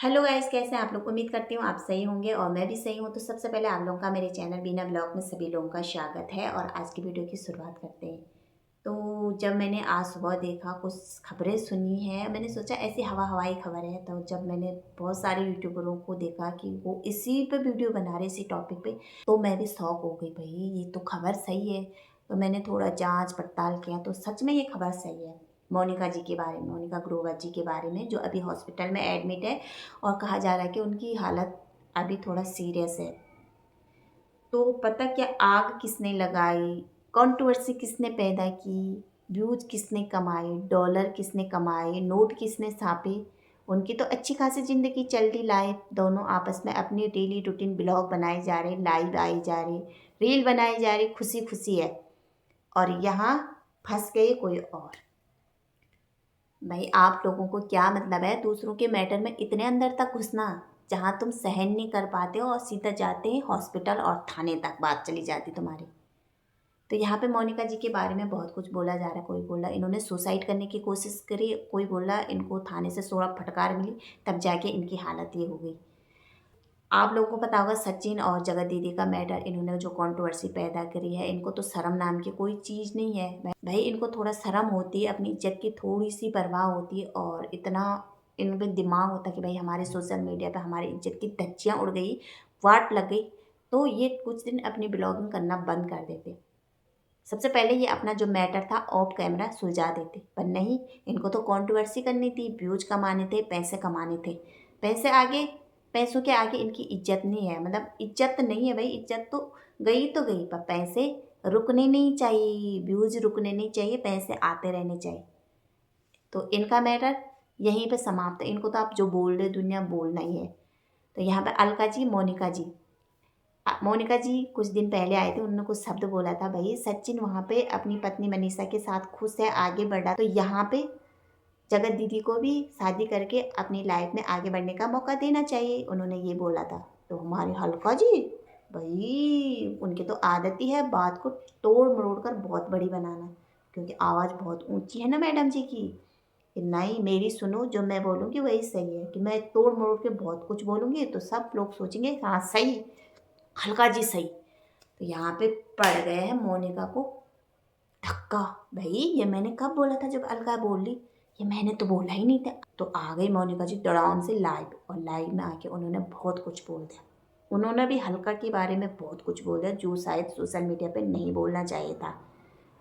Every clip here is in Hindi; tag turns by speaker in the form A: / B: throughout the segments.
A: हेलो गाइस, कैसे हैं आप लोग। उम्मीद करती हूँ आप सही होंगे और मैं भी सही हूँ। तो सबसे पहले आप लोगों का मेरे चैनल बीना ब्लॉग में सभी लोगों का स्वागत है और आज की वीडियो की शुरुआत करते हैं। तो जब मैंने आज सुबह देखा, कुछ खबरें सुनी हैं, मैंने सोचा ऐसी हवाई खबर है। तो जब मैंने बहुत सारे यूट्यूबरों को देखा कि वो इसी पे वीडियो बना रहे, इसी टॉपिक पे, तो मैं भी शौक हो गई, भाई ये तो खबर सही है। तो मैंने थोड़ा जांच पड़ताल किया तो सच में ये खबर सही है। मोनिका जी के बारे में, मोनिका ग्रोवर जी के बारे में, जो अभी हॉस्पिटल में एडमिट है और कहा जा रहा है कि उनकी हालत अभी थोड़ा सीरियस है। तो पता क्या, आग किसने लगाई, कंट्रोवर्सी किसने पैदा की, व्यूज किसने कमाए, डॉलर किसने कमाए, नोट किसने छापे। उनकी तो अच्छी खासी ज़िंदगी चल रही लाइफ, दोनों आपस में अपनी डेली रूटीन ब्लॉग बनाए जा रहे, लाइव आई जा रही, रील बनाई जा रही, खुशी खुशी है। और यहाँ फंस गए कोई और। भाई आप लोगों को क्या मतलब है दूसरों के मैटर में इतने अंदर तक घुसना, जहाँ तुम सहन नहीं कर पाते हो और सीधा जाते हैं हॉस्पिटल और थाने तक बात चली जाती तुम्हारी। तो यहाँ पे मोनिका जी के बारे में बहुत कुछ बोला जा रहा है। कोई बोला इन्होंने सुसाइड करने की कोशिश करी, कोई बोला इनको थाने से 16 फटकार मिली, तब जाके इनकी हालत ये हो गई। आप लोगों को पता होगा सचिन और जगत दीदी का मैटर, इन्होंने जो कंट्रोवर्सी पैदा करी है। इनको तो शर्म नाम की कोई चीज़ नहीं है भाई, इनको थोड़ा शर्म होती है, अपनी इज्जत की थोड़ी सी परवाह होती है और इतना इनमें दिमाग होता है कि भाई हमारे सोशल मीडिया पे हमारी इज्जत की धज्जियाँ उड़ गई, वाट लग गई, तो ये कुछ दिन अपनी ब्लॉगिंग करना बंद कर देते। सबसे पहले ये अपना जो मैटर था ऑफ कैमरा सुलझा देते, पर नहीं, इनको तो कंट्रोवर्सी करनी थी, व्यूज कमाने थे, पैसे कमाने थे। पैसे आगे, पैसों के आगे इनकी इज्जत नहीं है। मतलब इज्जत नहीं है भाई, इज्जत तो गई, पर पैसे रुकने नहीं चाहिए, व्यूज रुकने नहीं चाहिए, पैसे आते रहने चाहिए। तो इनका मैटर यहीं पे समाप्त है। इनको तो आप जो बोल रहे दुनिया बोलना ही है। तो यहाँ पे अलका जी, मोनिका जी, मोनिका जी कुछ दिन पहले आए थे, उन्होंने कुछ शब्द बोला था, भाई सचिन वहाँ पे अपनी पत्नी मनीषा के साथ खुश है, आगे बढ़ा, तो यहाँ पे जगत दीदी को भी शादी करके अपनी लाइफ में आगे बढ़ने का मौका देना चाहिए, उन्होंने ये बोला था। तो हमारे हल्का जी, भाई उनकी तो आदत ही है बात को तोड़ मरोड़ कर बहुत बड़ी बनाना, क्योंकि आवाज़ बहुत ऊंची है ना मैडम जी की, कि नहीं मेरी सुनो, जो मैं बोलूँगी वही सही है, कि मैं तोड़ मरोड़ के बहुत कुछ बोलूँगी तो सब लोग सोचेंगे हाँ सही, हल्का जी सही। तो यहाँ पे पड़ गए हैं मोनिका को धक्का। भाई ये मैंने कब बोला था, जब अलका बोल ली, ये मैंने तो बोला ही नहीं था। तो आ गई मोनिका जी दड़ाम से लाइव, और लाइव में आके उन्होंने बहुत कुछ बोल दिया। उन्होंने भी हल्का के बारे में बहुत कुछ बोल दिया, जो शायद सोशल मीडिया पे नहीं बोलना चाहिए था,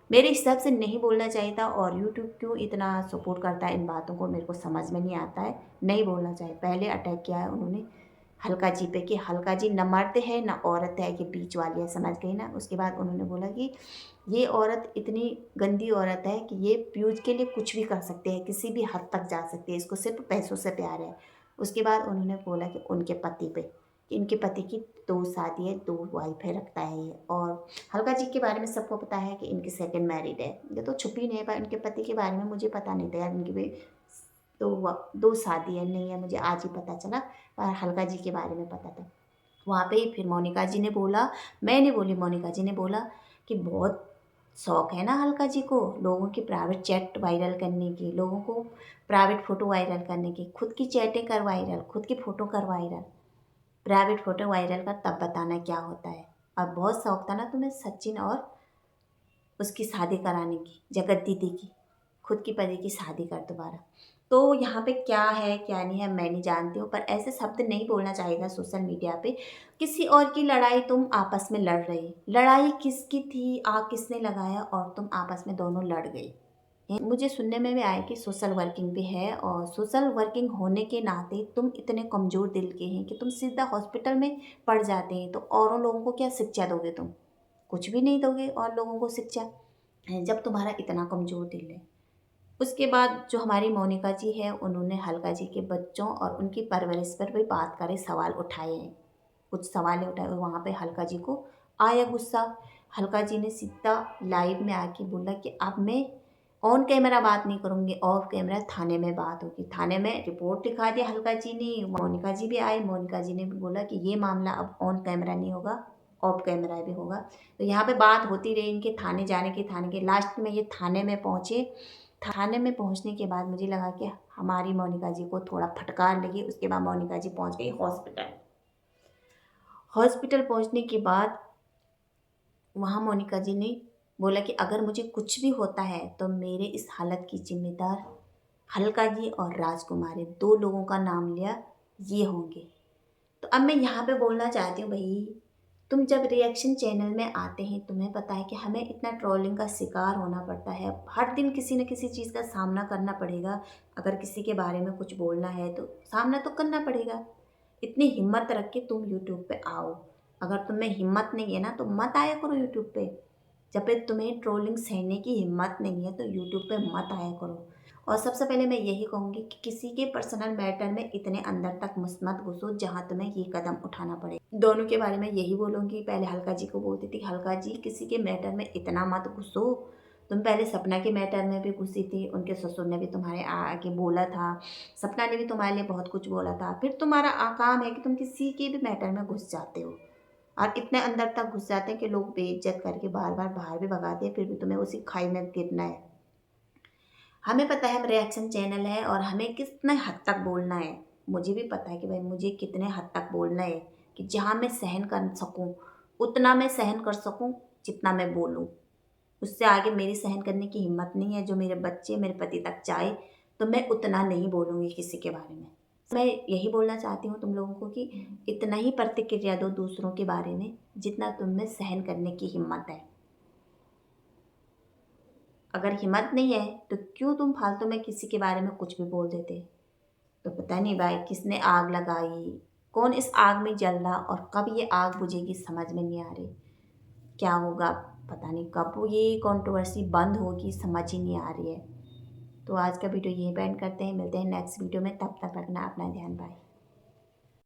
A: मेरे हिसाब से नहीं बोलना चाहिए था। और यूट्यूब क्यों इतना सपोर्ट करता है इन बातों को, मेरे को समझ में नहीं आता है। नहीं बोलना चाहिए। पहले अटैक किया है उन्होंने हल्का जी पे, कि हल्का जी न मर्द है न औरत है, कि बीच वाली है, समझ गई ना। उसके बाद उन्होंने बोला कि ये औरत इतनी गंदी औरत है कि ये व्यूज के लिए कुछ भी कर सकते हैं, किसी भी हद तक जा सकती है, इसको सिर्फ पैसों से प्यार है। उसके बाद उन्होंने बोला कि उनके पति पे, कि इनके पति की 2 शादी है, 2 वाइफ है, रखता है ये। और हल्का जी के बारे में सबको पता है कि इनकी सेकंड मैरिड है, ये तो छुपी नहीं है, पर इनके पति के बारे में मुझे पता नहीं था यार, इनकी भी 2 शादी है, नहीं है, मुझे आज ही पता चला। पर हल्का जी के बारे में पता था। वहाँ पे ही फिर मोनिका जी ने बोला, मैंने बोली, मोनिका जी ने बोला कि बहुत शौक है ना हल्का जी को लोगों की प्राइवेट चैट वायरल करने की, लोगों को प्राइवेट फ़ोटो वायरल करने की, खुद की चैटें कर वायरल, खुद की फ़ोटो कर वायरल, प्राइवेट फ़ोटो वायरल कर तब बताना क्या होता है। अब बहुत शौक था ना तुम्हें सचिन और उसकी शादी कराने की, जगत दीदी की, खुद की पति की शादी कर दोबारा। तो यहाँ पे क्या है क्या नहीं है मैं नहीं जानती हूँ, पर ऐसे शब्द नहीं बोलना चाहिए सोशल मीडिया पे। किसी और की लड़ाई तुम आपस में लड़ रही, लड़ाई किसकी थी, आग किसने लगाया, और तुम आपस में दोनों लड़ गई। मुझे सुनने में भी आया कि सोशल वर्किंग भी है, और सोशल वर्किंग होने के नाते तुम इतने कमज़ोर दिल के हैं कि तुम सीधा हॉस्पिटल में पड़ जाते हैं, तो औरों लोगों को क्या शिक्षा दोगे तुम, कुछ भी नहीं दोगे और लोगों को शिक्षा, जब तुम्हारा इतना कमज़ोर दिल है। उसके बाद जो हमारी मोनिका जी है, उन्होंने हल्का जी के बच्चों और उनकी परवरिश पर भी बात करे, सवाल उठाए हैं, कुछ सवाल उठाए, और वहाँ पे हल्का जी को आया गुस्सा। हल्का जी ने सीधा लाइव में आके बोला कि अब मैं ऑन कैमरा बात नहीं करूँगी, ऑफ कैमरा थाने में बात होगी। थाने में रिपोर्ट लिखा दिया हल्का जी ने, मोनिका जी भी आए, मोनिका जी ने भी बोला कि ये मामला अब ऑन कैमरा नहीं होगा, ऑफ कैमरा भी होगा। तो यहाँ पे बात होती रही इनके थाने जाने की, थाने के लास्ट में ये थाने में पहुँचे। थाने में पहुंचने के बाद मुझे लगा कि हमारी मोनिका जी को थोड़ा फटकार लगी। उसके बाद मोनिका जी पहुंच गई हॉस्पिटल। हॉस्पिटल पहुंचने के बाद वहाँ मोनिका जी ने बोला कि अगर मुझे कुछ भी होता है तो मेरे इस हालत की जिम्मेदार हल्का जी और राजकुमारी, 2 लोगों का नाम लिया, ये होंगे। तो अब मैं यहाँ पे बोलना चाहती हूँ, भाई तुम जब रिएक्शन चैनल में आते हैं, तुम्हें पता है कि हमें इतना ट्रोलिंग का शिकार होना पड़ता है, हर दिन किसी न किसी चीज़ का सामना करना पड़ेगा। अगर किसी के बारे में कुछ बोलना है तो सामना तो करना पड़ेगा। इतनी हिम्मत रख के तुम यूट्यूब पे आओ। अगर तुम्हें हिम्मत नहीं है ना तो मत आया करो यूट्यूब पे। जब तक तुम्हें ट्रोलिंग सहने की हिम्मत नहीं है तो यूट्यूब पे मत आया करो। और सबसे पहले मैं यही कहूँगी कि किसी के पर्सनल मैटर में इतने अंदर तक मत घुसो जहाँ तुम्हें ये कदम उठाना पड़े। दोनों के बारे में यही बोलूँगी। पहले हल्का जी को बोलती थी, हल्का जी किसी के मैटर में इतना मत घुसो। तुम पहले सपना के मैटर में भी घुसी थी, उनके ससुर ने भी तुम्हारे आगे बोला था, सपना ने भी तुम्हारे लिए बहुत कुछ बोला था। फिर तुम्हारा काम है कि तुम किसी के भी मैटर में घुस जाते हो और इतने अंदर तक घुस जाते हैं कि लोग बेइज्जत करके बार बार बाहर भी भगाते हैं, फिर भी तुम्हें उसी खाई में गिरना है। हमें पता है हम रिएक्शन चैनल है और हमें कितने हद तक बोलना है। मुझे भी पता है कि भाई मुझे कितने हद तक बोलना है कि जहाँ मैं सहन कर सकूँ उतना मैं सहन कर सकूँ, जितना मैं बोलूँ। उससे आगे मेरी सहन करने की हिम्मत नहीं है। जो मेरे बच्चे मेरे पति तक जाए तो मैं उतना नहीं बोलूँगी किसी के बारे में। मैं यही बोलना चाहती हूँ तुम लोगों को कि इतना ही प्रतिक्रिया दो दूसरों के बारे में जितना तुम में सहन करने की हिम्मत है। अगर हिम्मत नहीं है तो क्यों तुम फालतू में किसी के बारे में कुछ भी बोल देते। तो पता नहीं भाई किसने आग लगाई, कौन इस आग में जल रहा और कब ये आग बुझेगी समझ में नहीं आ रही। क्या होगा पता नहीं, कब ये कंट्रोवर्सी बंद होगी समझ ही नहीं आ रही है। तो आज का वीडियो यहीं पे एंड करते हैं, मिलते हैं नेक्स्ट वीडियो में, तब तक रखना अपना ध्यान, बाय।